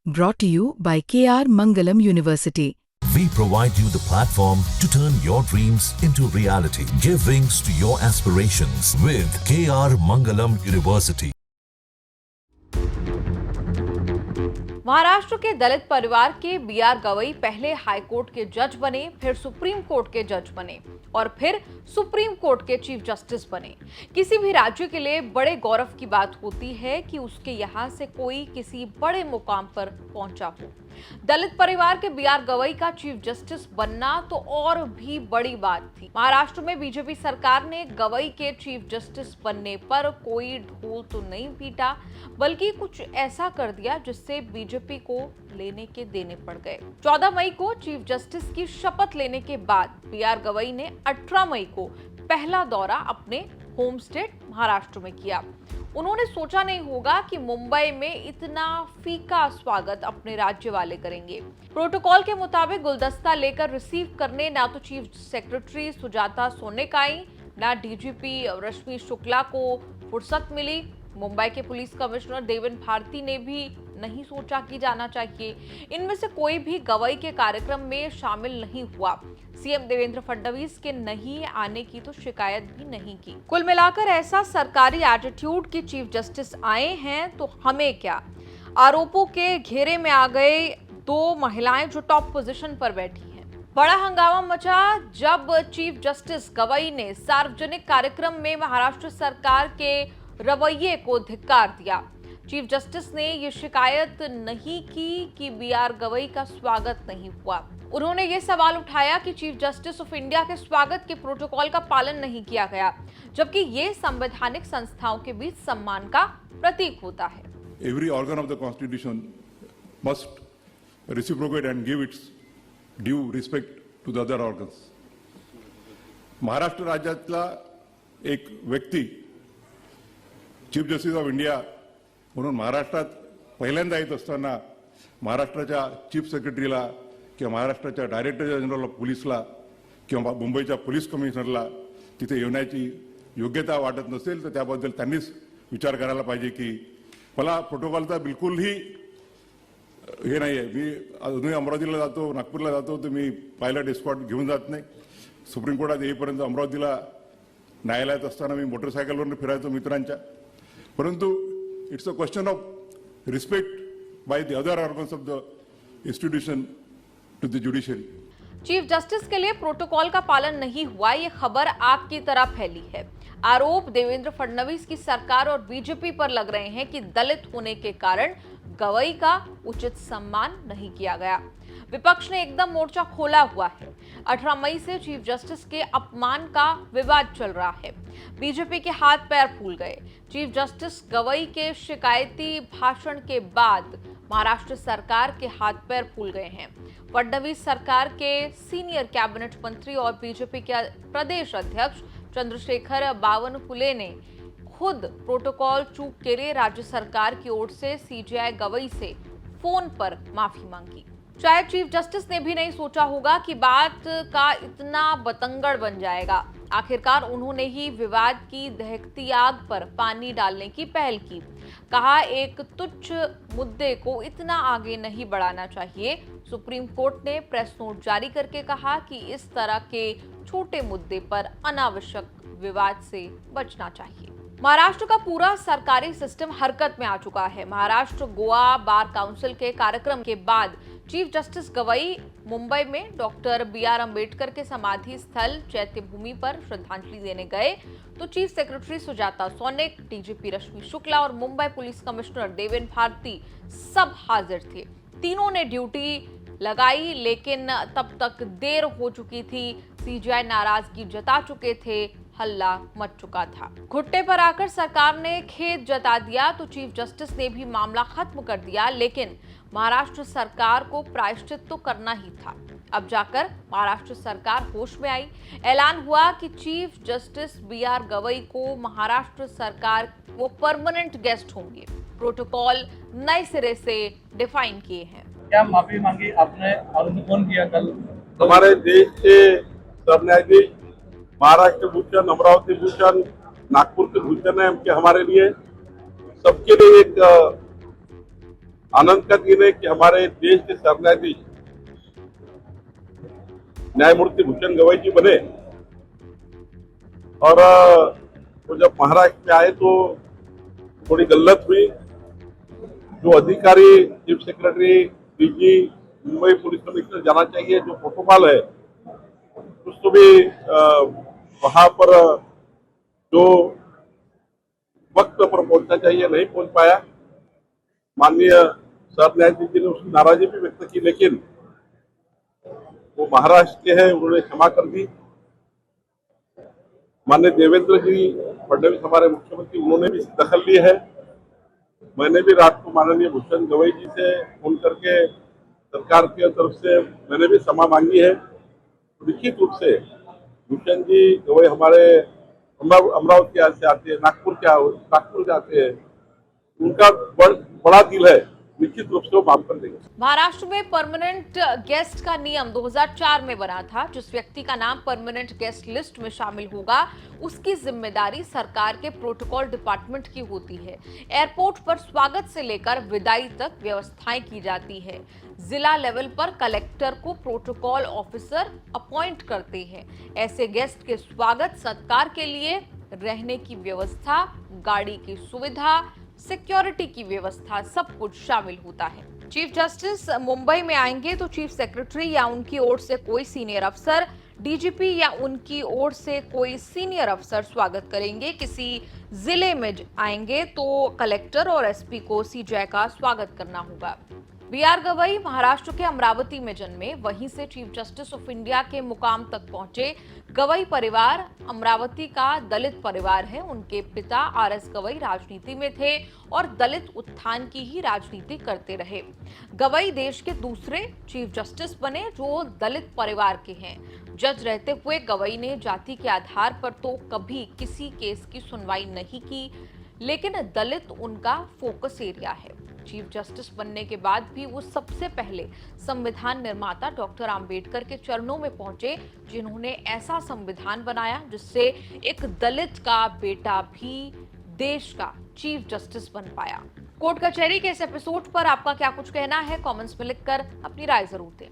Brought to you by KR Mangalam University. We provide you the platform to turn your dreams into reality. Give wings to your aspirations with KR Mangalam University. Maharashtra के दलित परिवार के B R Gavai पहले high court के जज बने, फिर supreme court के जज बने और फिर सुप्रीम कोर्ट के चीफ जस्टिस बने। किसी भी राज्य के लिए बड़े गौरव की बात होती है कि उसके यहां से कोई किसी बड़े मुकाम पर पहुंचा हो। दलित परिवार के बीआर गवई का चीफ जस्टिस बनना तो और भी बड़ी बात थी। महाराष्ट्र में बीजेपी सरकार ने गवई के चीफ जस्टिस बनने पर कोई ढोल तो नहीं पीटा, बल्कि कुछ ऐसा कर दिया जिससे बीजेपी को लेने के देने पड़ गए। 14 मई को चीफ जस्टिस की शपथ लेने के बाद बीआर गवई ने 18 मई को पहला दौरा अपने होम स्टेट महाराष्ट्र में किया। उन्होंने सोचा नहीं होगा कि मुंबई में इतना फीका स्वागत अपने राज्य वाले करेंगे। प्रोटोकॉल के मुताबिक गुलदस्ता लेकर रिसीव करने ना तो चीफ सेक्रेटरी सुजाता सोनेक आई, ना डीजीपी रश्मि शुक्ला को फुर्सत मिली। मुंबई के पुलिस कमिश्नर देवेन भारती ने भी नहीं सोचा कि जाना चाहिए। इनमें से कोई भी गवई के कार्यक्रम में शामिल नहीं हुआ। सीएम देवेंद्र फडणवीस के नहीं आने की तो शिकायत भी नहीं की। कुल मिलाकर ऐसा सरकारी एटीट्यूड कि चीफ जस्टिस आए हैं तो हमें क्या। आरोपों के घेरे में आ गए दो महिलाएं जो टॉप पोजीशन पर बैठी हैं। बड़ा हंगामा मचा जब चीफ जस्टिस गवई ने सार्वजनिक कार्यक्रम में महाराष्ट्र सरकार के रवैये को धिक्कार दिया। चीफ जस्टिस ने ये शिकायत नहीं की कि बीआर गवई का स्वागत नहीं हुआ। उन्होंने ये सवाल उठाया कि चीफ जस्टिस ऑफ इंडिया के स्वागत के प्रोटोकॉल का पालन नहीं किया गया, जबकि ये संवैधानिक संस्थाओं के बीच सम्मान का प्रतीक होता है। Every organ of the Constitution must reciprocate and give its due respect to the other organs. Maharashtra राज्यातला एक व्यक्ती चीफ जस्टिस ऑफ इंडिया म्हणून महाराष्ट्रात पहिल्यांदा येत असताना महाराष्ट्राच्या चीफ सेक्रेटरीला किंवा महाराष्ट्राच्या डायरेक्टर जनरल ऑफ पोलिसला किंवा मुंबईच्या पोलीस कमिशनरला तिथे येण्याची योग्यता वाटत नसेल तर त्याबद्दल त्यांनीच विचार करायला पाहिजे की मला प्रोटोकॉलचा बिलकुलही हे नाही आहे। मी अजूनही अमरावतीला जातो, नागपूरला जातो तर मी पायलट एस्कॉर्ट घेऊन जात नाही। सुप्रीम कोर्टात येईपर्यंत अमरावतीला न्यायालयात असताना मी मोटरसायकलवर फिरायचो मित्रांच्या। परंतु it's a question of respect by the other organs of the institution to the judiciary. Chief justice के लिए प्रोटोकॉल का पालन नहीं हुआ, ये खबर आग की तरह फैली है। आरोप देवेंद्र फडणवीस की सरकार और बीजेपी पर लग रहे हैं कि दलित होने के कारण गवई का उचित सम्मान नहीं किया गया। विपक्ष ने एकदम मोर्चा खोला हुआ है। 18 मई से चीफ जस्टिस के अपमान का विवाद चल रहा है। बीजेपी के हाथ पैर फूल गए। चीफ जस्टिस गवई के शिकायती भाषण के बाद महाराष्ट्र सरकार के हाथ पैर फूल गए हैं। फडणवीस सरकार के सीनियर कैबिनेट मंत्री और बीजेपी के प्रदेश अध्यक्ष चंद्रशेखर बावनकुले ने खुद प्रोटोकॉल चूक के लिए राज्य सरकार की ओर से सीजेआई गवई से फोन पर माफी मांगी। शायद चीफ जस्टिस ने भी नहीं सोचा होगा कि बात का इतना बतंगड़ बन जाएगा। आखिरकार उन्होंने ही विवाद की दहकती आग पर पानी डालने की पहल की। कहा एक तुच्छ मुद्दे को इतना आगे नहीं बढ़ाना चाहिए। सुप्रीम कोर्ट ने प्रेस नोट जारी करके कहा कि इस तरह के छोटे मुद्दे पर अनावश्यक विवाद से बचना चाहिए। महाराष्ट्र का पूरा सरकारी सिस्टम हरकत में आ चुका है। महाराष्ट्र गोवा बार काउंसिल के कार्यक्रम के बाद चीफ जस्टिस गवई मुंबई में डॉक्टर बीआर अंबेडकर के समाधि स्थल चैत्य भूमि पर श्रद्धांजलि देने गए तो चीफ सेक्रेटरी सुजाता सोनेक, डीजीपी रश्मि शुक्ला और मुंबई पुलिस कमिश्नर देवेन भारती सब हाजिर थे। तीनों ने ड्यूटी लगाई, लेकिन तब तक देर हो चुकी थी। सीजेआई नाराजगी जता चुके थे, हल्ला मच चुका था। घुट्टे पर आकर सरकार ने खेद जता दिया तो चीफ जस्टिस ने भी मामला खत्म कर दिया, लेकिन महाराष्ट्र सरकार को प्रायश्चित तो करना ही था। अब जाकर महाराष्ट्र सरकार होश में आई। ऐलान हुआ कि चीफ जस्टिस बीआर गवई को महाराष्ट्र सरकार वो परमानेंट गेस्ट होंगे। प्रोटोकॉल नए सिरे से डिफाइन किए हैं। क्या माफी मांगी आपने और कौन किया कल? हमारे देश के सब न्यायाधीश महाराष्ट्र भूषण, अमरावती भूषण, नागपुर के भूषण है हमारे लिए सबके लिए एक आनंद का दिन है कि हमारे देश के सरन्यायाधीश न्यायमूर्ति भूषण गवई जी बने। और वो जब महाराष्ट्र में आए तो थोड़ी गलत हुई। जो अधिकारी, chief secretary, DG, Mumbai police commissioner जाना चाहिए, जो प्रोटोकॉल है उसको भी वहां पर जो वक्त पर पहुंचना चाहिए नहीं पहुंच पाया। माननीय सर न्यायाधीश जी ने उसकी नाराजगी भी व्यक्त की, लेकिन वो महाराष्ट्र के हैं, उन्होंने क्षमा कर दी। माननीय देवेंद्र जी फडणवीस हमारे मुख्यमंत्री, उन्होंने भी दखल ली है। मैंने भी रात को माननीय भूषण गवई जी से फोन करके सरकार की तरफ से मैंने भी क्षमा मांगी है। निश्चित रूप से भूषण जी गवई हमारे अमरावती से आते हैं, नागपुर जाते हैं, उनका बड़ा दिल है, निश्चित रूप से वो माफ कर देंगे। महाराष्ट्र में परमानेंट गेस्ट का नियम 2004 में बना था। जिस व्यक्ति का नाम परमानेंट गेस्ट लिस्ट में शामिल होगा उसकी जिम्मेदारी सरकार के प्रोटोकॉल डिपार्टमेंट की होती है। एयरपोर्ट पर स्वागत से लेकर विदाई तक व्यवस्थाएं की जाती है। जिला लेवल पर कलेक्टर को प्रोटोकॉल ऑफिसर अपॉइंट करते हैं। ऐसे गेस्ट के स्वागत सत्कार के लिए रहने की व्यवस्था, गाड़ी की सुविधा, सिक्योरिटी की व्यवस्था सब कुछ शामिल होता है। चीफ जस्टिस मुंबई में आएंगे तो चीफ सेक्रेटरी या उनकी ओर से कोई सीनियर अफसर, डीजीपी या उनकी ओर से कोई सीनियर अफसर स्वागत करेंगे। किसी जिले में आएंगे तो कलेक्टर और एसपी को सीजे का स्वागत करना होगा। बीआर गवई महाराष्ट्र के अमरावती में जन्मे, वहीं से चीफ जस्टिस ऑफ इंडिया के मुकाम तक पहुंचे। गवई परिवार अमरावती का दलित परिवार है। उनके पिता आरएस गवई राजनीति में थे और दलित उत्थान की ही राजनीति करते रहे। गवई देश के दूसरे चीफ जस्टिस बने जो दलित परिवार के हैं। जज रहते हुए गवई ने जाति के आधार पर तो कभी किसी केस की सुनवाई नहीं की, लेकिन दलित उनका फोकस एरिया है। चीफ जस्टिस बनने के बाद भी वो सबसे पहले संविधान निर्माता डॉक्टर अंबेडकर के चरणों में पहुंचे, जिन्होंने ऐसा संविधान बनाया जिससे एक दलित का बेटा भी देश का चीफ जस्टिस बन पाया। कोर्ट कचहरी के इस एपिसोड पर आपका क्या कुछ कहना है, कमेंट्स में लिखकर अपनी राय जरूर दें।